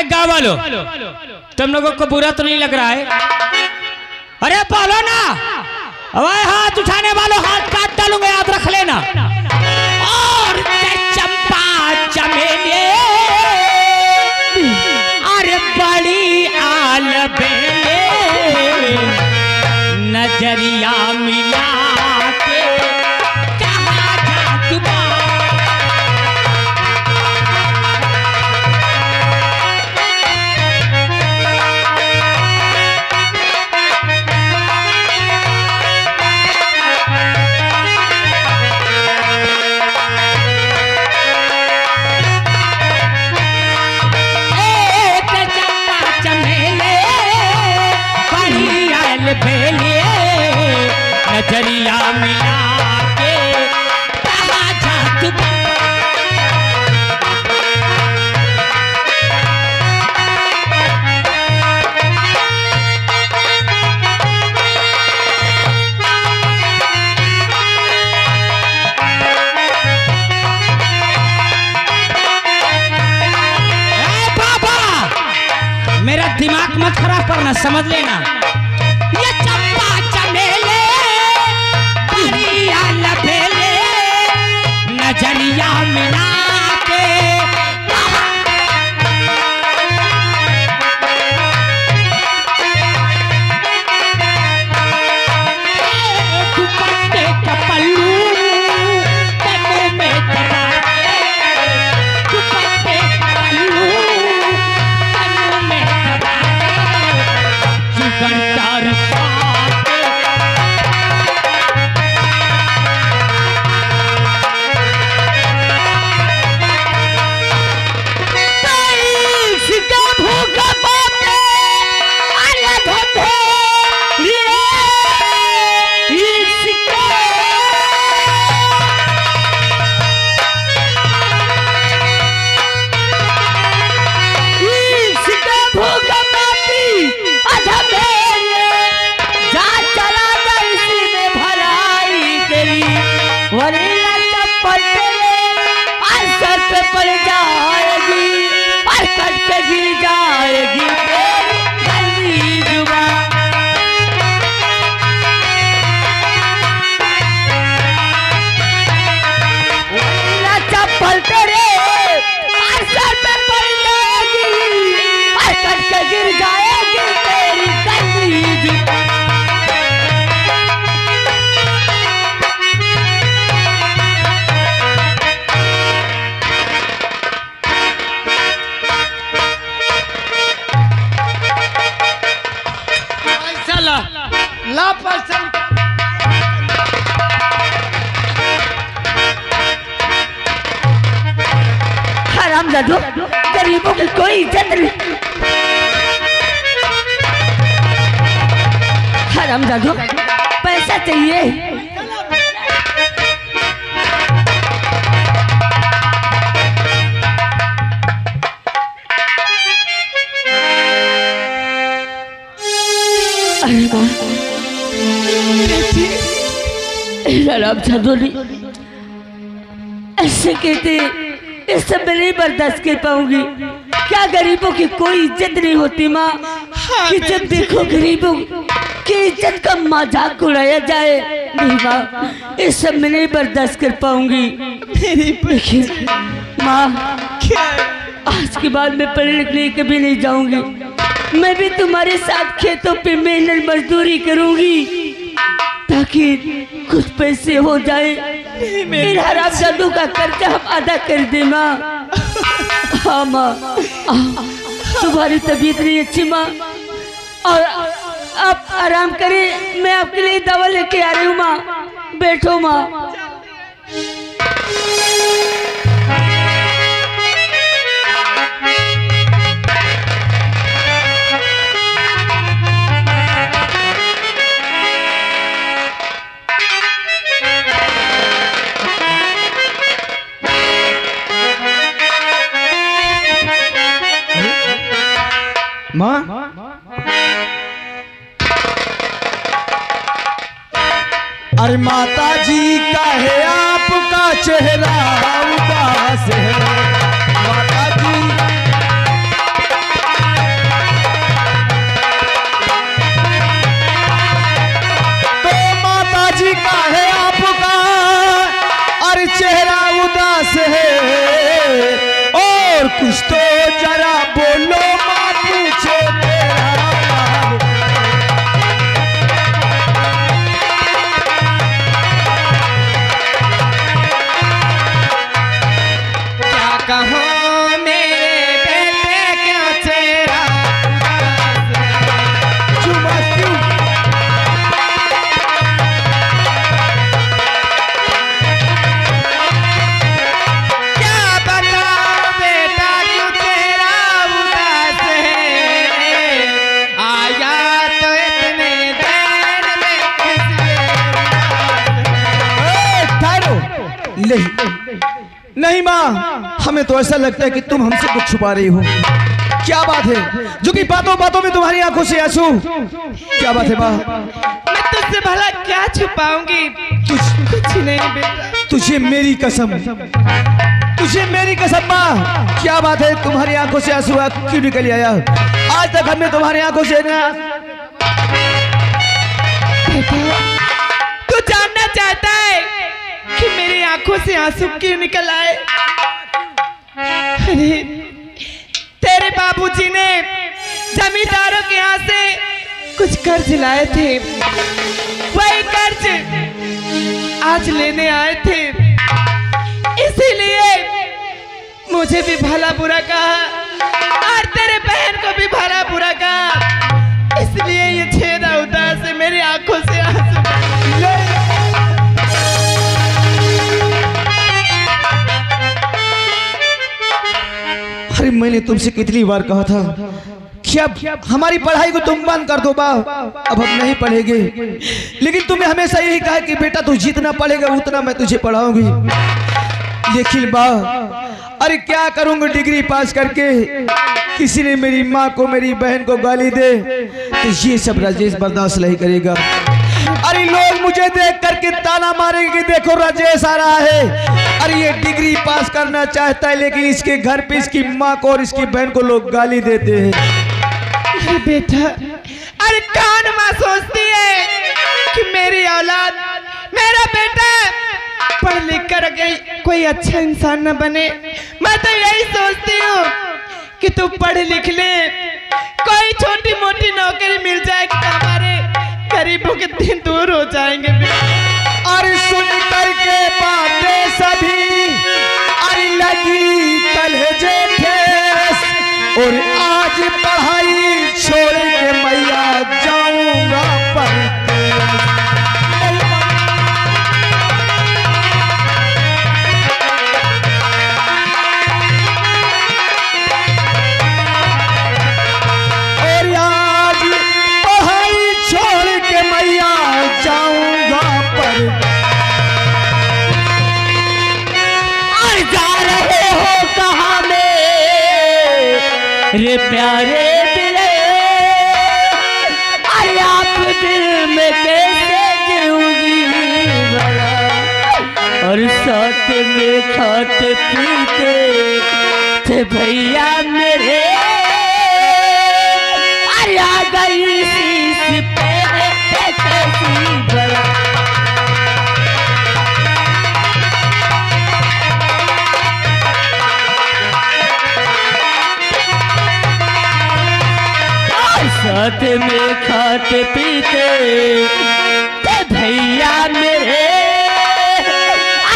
गाँव वालों, तुम लोगों को बुरा तो नहीं लग रहा है? अरे बोलो ना, अरे हाथ उठाने वालों हाथ काट डालूंगा, याद रख लेना। और चंपा चमेली अरे बड़ी आल बेले नजरिया मिला के कहाँ जा तुम। नजरिया मिला के कहाँ जा तुम। बाबा मेरा दिमाग मत खराब करना, समझ लेना। ये चंपा चमेली नजरिया मिला के दुपट्टे का पल्लू मुंह में दबा के, दुपट्टे का पल्लू मुंह में दबा के जुगनदार पड़ जाएगी और कट के गिर जाएगी तेरी जुबान। चप्पल तेरे और सर पे पड़ जाएगी और कट के गिर जाएगी तेरी गंदी जुबान। ला पैसा हरामजादो, गरीबों की कोई इज्जत नहीं। हरामजादो पैसा चाहिए। हरामजादो ऐसे कहते इस सब में नहीं बर्दाश्त कर पाऊंगी। क्या गरीबों की कोई इज्जत नहीं होती माँ? कि जब देखो गरीबों की इज्जत का मजाक उड़ाया जाए। नहीं माँ, इस सब में नहीं बर्दाश्त कर पाऊंगी। लेकिन माँ, आज के बाद मैं पढ़ने लिखने कभी नहीं जाऊंगी। मैं भी तुम्हारे साथ खेतों पे मेहनत मजदूरी करूंगी ताकि कुछ पैसे हो जाए। मेरा हरामजादों का कर्जा हम अदा कर दे माँ। हाँ माँ, तुम्हारी तबीयत नहीं अच्छी माँ, और आप आराम करें। मैं आपके लिए दवा लेके आ रही हूँ माँ, बैठो माँ। माँ अरे माता जी का है आपका चेहरा उदास है, माता जी तो माता जी का है आपका अरे चेहरा उदास है, और कुछ तो जरा बोलो माँ पूछे तेरा हाल। क्या कहूँ मेरे बेटे क्यों चेहरा उदास है? चुमा क्यों? क्या बताऊँ बेटा क्यों चेहरा उदास है? आया तो इतने देर में इसलिए उदास है। ठहरो, नहीं नहीं माँ, हमें तो ऐसा लगता है कि तुम हमसे कुछ छुपा रही हो। क्या बात है जो कि बातों बातों में तुम्हारी आंखों से आंसू? क्या बात है माँ? मैं तुझसे भला क्या छुपाऊंगी? कुछ नहीं बेटा। तुझे मेरी कसम, तुझे मेरी कसम माँ। क्या बात है तुम्हारी आंखों से आंसू क्यों निकल आया? आज तक हमने तुम्हारी आंखों से ना तू जानना चाहता है कि मेरी आंखों से आंसू क्यों निकल आए? अरे तेरे बाबूजी ने जमींदारों के यहाँ से कुछ कर्ज लाए थे, वही कर्ज आज लेने आए थे, इसीलिए मुझे भी भला बुरा कहा और तेरे बहन को भी भला बुरा कहा, इसलिए ये चेहरा उदास है, मेरी आंखों से आंसू। अरे मैंने तुमसे कितनी बार कहा था कि अब हमारी पढ़ाई को तुम बंद कर दो बा, अब हम नहीं पढ़ेंगे, लेकिन तुमने हमेशा यही कहा कि बेटा तू जितना पढ़ेगा उतना मैं तुझे पढ़ाऊंगी। लेकिन बा अरे क्या करूंगा, डिग्री पास करके किसी ने मेरी माँ को मेरी बहन को गाली दे तो ये सब राजेश बर्दाश्त नहीं करेगा। अरे लोग मुझे देख करके ताना मारेंगे कि देखो राजेश आ रहा है, अरे ये डिग्री पास करना चाहता है लेकिन इसके घर पे इसकी माँ को और इसकी बहन को लोग गाली देते हैं। अरे बेटा, अरे कौन माँ सोचती है कि मेरी औलाद, मेरा बेटा पढ़ लिख कर कोई अच्छा इंसान न बने? मैं तो यही सोचती हूँ कि तू पढ़ लिख ले, कोई छोटी मोटी नौकरी मिल जाएगी तो हमारे गरीबों के दिन दूर हो जाएंगे। अरे सुन करके बातें सभी अरे लगी कलेजे ठेस, और आज पढ़ाई छोड़ के मैया जाऊंगा परदेस। और आज पढ़ाई छोड़ के मैया जाऊंगा परदेस। जा रहे हो कहाँ रे प्यारे दिले, अरे आप दिल में कैसे जीऊंगी भला, और साथ में खाते पीते थे भैया मेरे, अरे आ गई शीश पे कैसी भला। साथ में खाते पीते थे भैया मेरे,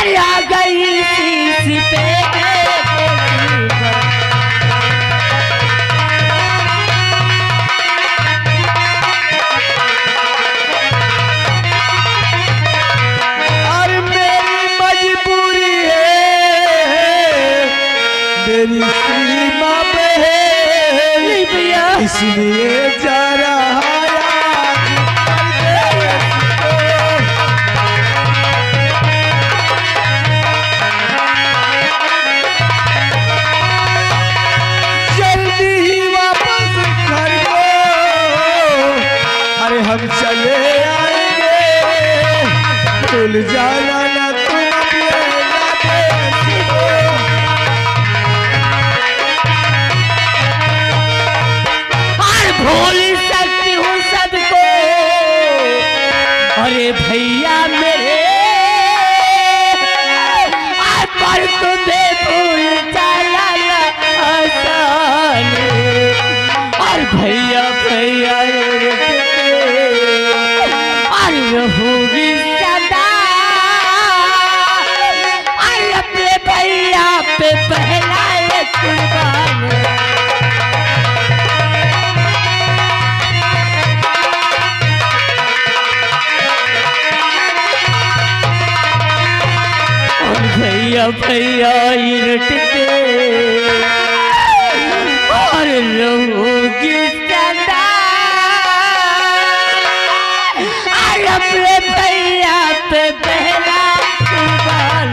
अरे आ गई शीश पे अरे मेरी मजबूरी है, मेरी सीमा पे है भैया, इसलिए जा रहा जल्दी ही वापस घर को, अरे हम चले आएंगे भूल जाना ना तुम अपने वादे को। और भूल सकती हूँ सबको, अरे भैया मेरे, पर तुम्हें भूल जाना ना आसान। और भैया भैया और रहूंगी सदा, और अपने भैया पे पहला कुर्बान। भैया भैया लुटते और रहूंगी सदा, और अपने भैया पे पहला कुर्बान।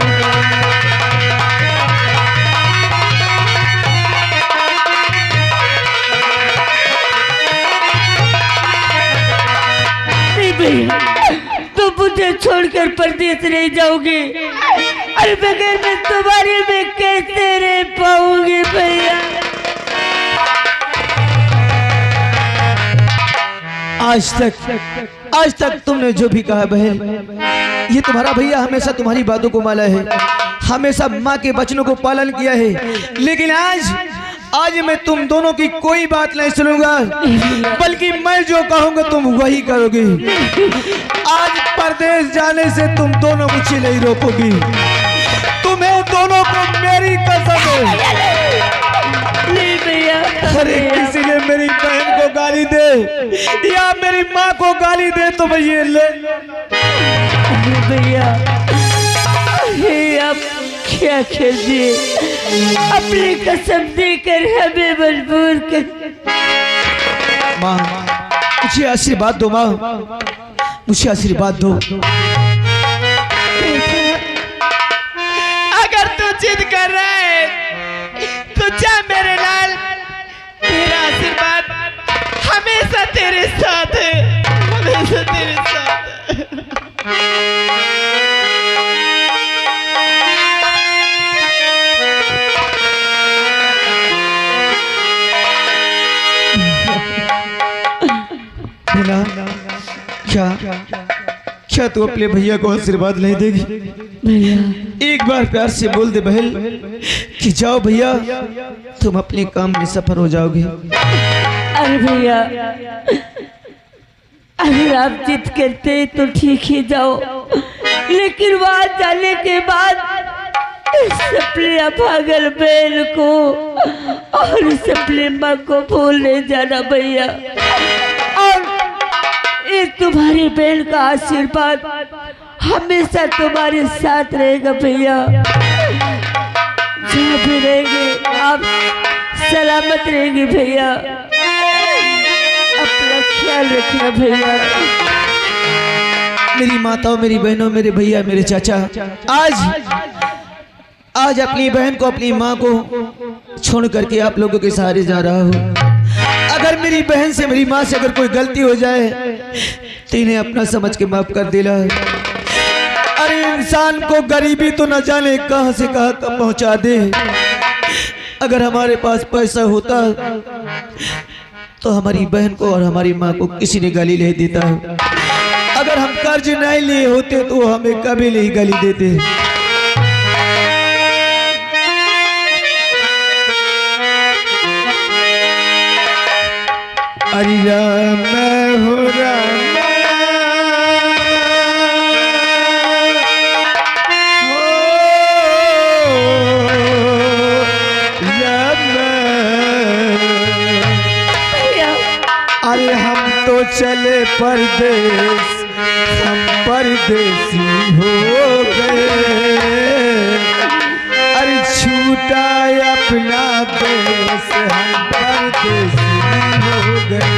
भैया तो मुझे छोड़कर परदेश रह जाओगे, और बगैर मैं तुम्हारे में कैसे रह पाऊंगी भैया। आज तक तुमने जो भी कहा बहन, ये तुम्हारा भैया हमेशा तुम्हारी बातों को माना है, हमेशा माँ के वचनों को पालन किया है। लेकिन आज मैं तुम दोनों की कोई बात नहीं सुनूंगा, बल्कि मैं जो कहूंगा तुम वही करोगी। आज परदेश जाने से तुम दोनों मुझे नहीं रोकोगी, तुम्हें दोनों को मेरी कसम है। नहीं भैया, अरे किसी ने मेरी बहन को गाली दे या मेरी माँ को गाली दे तो मैं ये ले भैया आप क्या कर दिए, अपनी कसम देकर हमें मजबूर कर। माँ मुझे आशीर्वाद दो, माँ मुझे आशीर्वाद दो। अगर तू जिद कर रहा है तो जा मेरे लाल, तेरा आशीर्वाद हमेशा तेरे साथ है, हमेशा तेरे साथ है। क्या तू अपने भैया को आशीर्वाद नहीं देगी? भैया एक बार प्यार से बोल दे बहन कि जाओ भैया, तुम अपने काम में सफल हो जाओगे। अरे भैया अगर आप जिद करते तो ठीक ही जाओ, लेकिन वहां जाने के बाद सपने पागल बैल को और सपने माँ को भूलने जाना भैया। और एक तुम्हारी बहन का आशीर्वाद हमेशा तुम्हारे साथ रहेगा भैया। जहाँ भी रहेंगे आप सलामत रहेंगे भैया, अपना ख्याल रखना भैया। मेरी माताओं, मेरी बहनों, मेरे भैया, मेरे चाचा, आज अपनी बहन को, अपनी माँ को छोड़ करके आप लोगों के सहारे जा रहा हूँ। अगर मेरी बहन से, मेरी माँ से अगर कोई गलती हो जाए तो इन्हें अपना समझ के माफ कर देना। अरे इंसान को गरीबी तो न जाने कहां से कहां तक पहुंचा दे। अगर हमारे पास पैसा होता तो हमारी बहन को और हमारी माँ को किसी ने गाली नहीं देता। अगर हम कर्ज नहीं लिए होते तो वो हमें कभी नहीं गाली देते। अरे राम हो राम अरे हम तो चले परदेश, हम परदेसी हो गए। अरे छूटा अपना देश, हम परदेसी हो गए।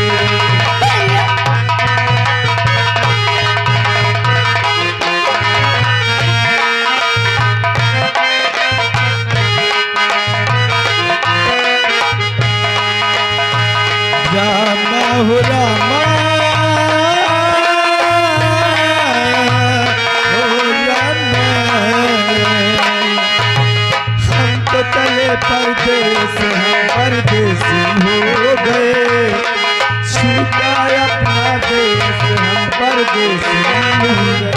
राम हो राम हो परदेसी हो गए।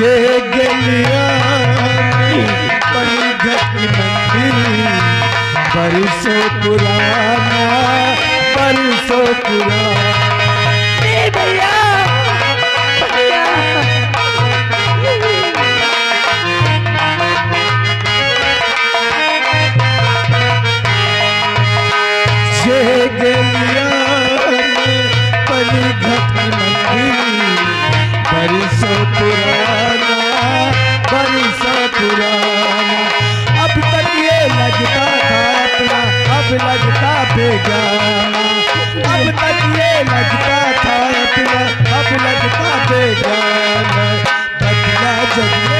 ये गलियां पंगत मंदिर बरसों पुराना, बरसों पुराना। भैया ये गलियां पंगत मंदिर बरसों पुराना, बरसों पुराना। अब तक ये लगता था अपना, अब लगता बेगाना। अब तक ये लगता था अपना, अब लगता बेगाना। बदला जग में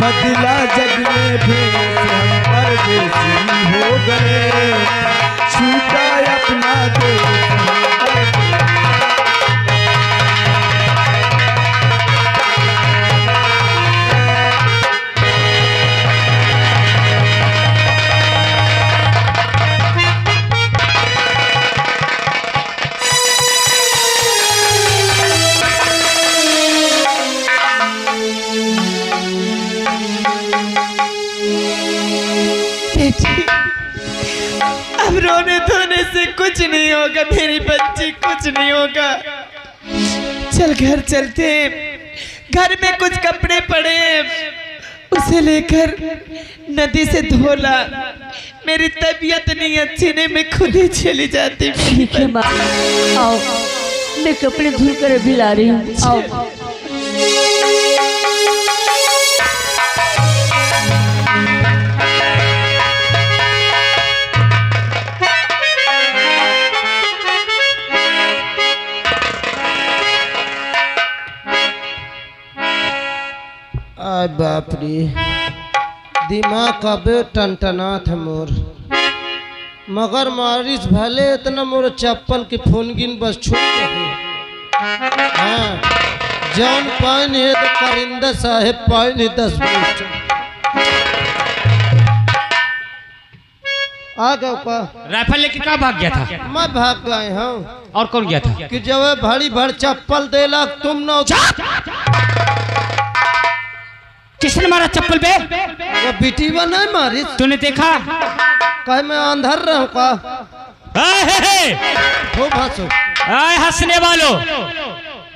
बदला जग में भेद, हम परदेसी हो गए। छूटा अपना देश। बेटी, अब रोने धोने से कुछ नहीं होगा मेरी बच्ची, कुछ नहीं होगा। चल घर चलते हैं, घर में कुछ कपड़े पड़े हैं, उसे लेकर नदी से धोला। मेरी तबीयत नहीं अच्छी, नहीं मैं खुद ही चली जाती। ठीक है माँ, आओ मैं कपड़े धुल कर अभी ला रही हूँ। आओ आय बाप रे, दिमाग का बे टनटना था मोर। मगर मारिस भले इतना मोर चप्पल की फोनगिन बस छूट गई। हाँ, जौन पाइन है तो करिंदा साहेब पाइन है 10 मिनट। आ गए का राइफल लेके कहाँ भाग गया था? मैं भाग गए हूँ। और कौन गया था? कि जब भारी भर चप्पल देला तुम न किसने मारा चप्पल पे? वो बिटी बना मारिस। तूने देखा? कहे मैं अंधर रहूं का? हो भासो। आए हंसने वालों,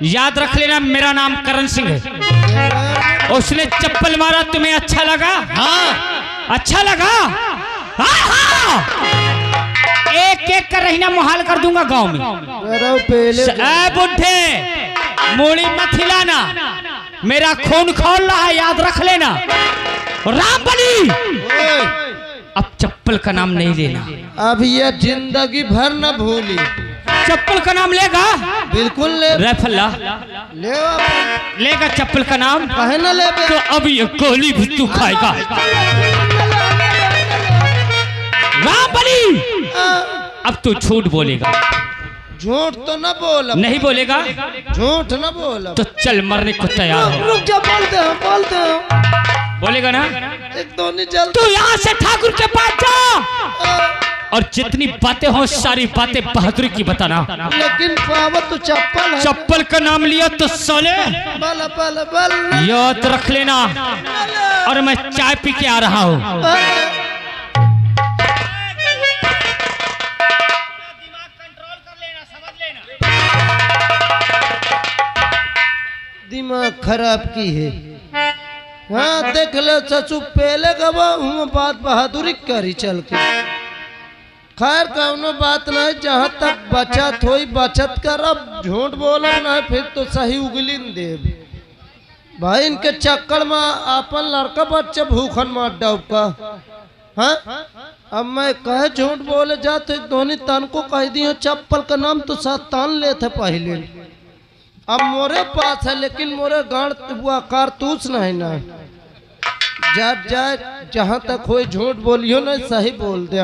याद रख लेना मेरा नाम करण सिंह है। उसने चप्पल मारा, तुम्हें अच्छा लगा? हाँ अच्छा लगा। हाँ। एक एक कर रही ना मुहाल कर दूंगा गांव में। पहले बुढ़े मूड़ी मत हिलाना, मेरा खून खोल रहा है, याद रख लेना। राम बली, अब चप्पल का नाम नहीं लेना। अब ये जिंदगी भर न भूली। चप्पल का नाम लेगा? बिल्कुल ले। राइफल ला। ले लेगा चप्पल का नाम? कहे न ले तो अब ये गोली भी तू खाएगा। राम बली, अब तू झूठ बोलेगा। झूठ तो न बोल। नहीं बोलेगा? झूठ न बोल। तो चल मरने को तैयार है। रुक जा, बोलते हो। बोलेगा ना? एक दो नहीं चल। तू यहाँ से ठाकुर के पास जा और जितनी बातें हो सारी बातें बहादुरी की बताना। लेकिन पावत तो चप्पल है। चप्पल का नाम लिया तो साले बल बल बल याद रख लेना। और मैं चाय पी के आ रहा हूँ। दिमाग खराब की है। हाँ देख ले चचू, पहले गवा हूँ बात बहादुरी करी चल के। खैर कौनो बात नहीं, जहाँ तक बचत होई बचत करब। झूठ बोलब नहीं फिर तो सही उगलिन देव। भाई इनके चक्कर में अपन लड़का बच्चे भूखन मार डाब का। हाँ अब मैं कहे झूठ बोले जा तो धोनी तन को कह दियो चप्पल का नाम तो साथ तान ले थे पहले। अब मोरे पास है लेकिन मोरे गाड़ हुआ कारतूस नहीं ना। जा जहाँ तक हो झूठ बोलियो ना, सही बोल दे।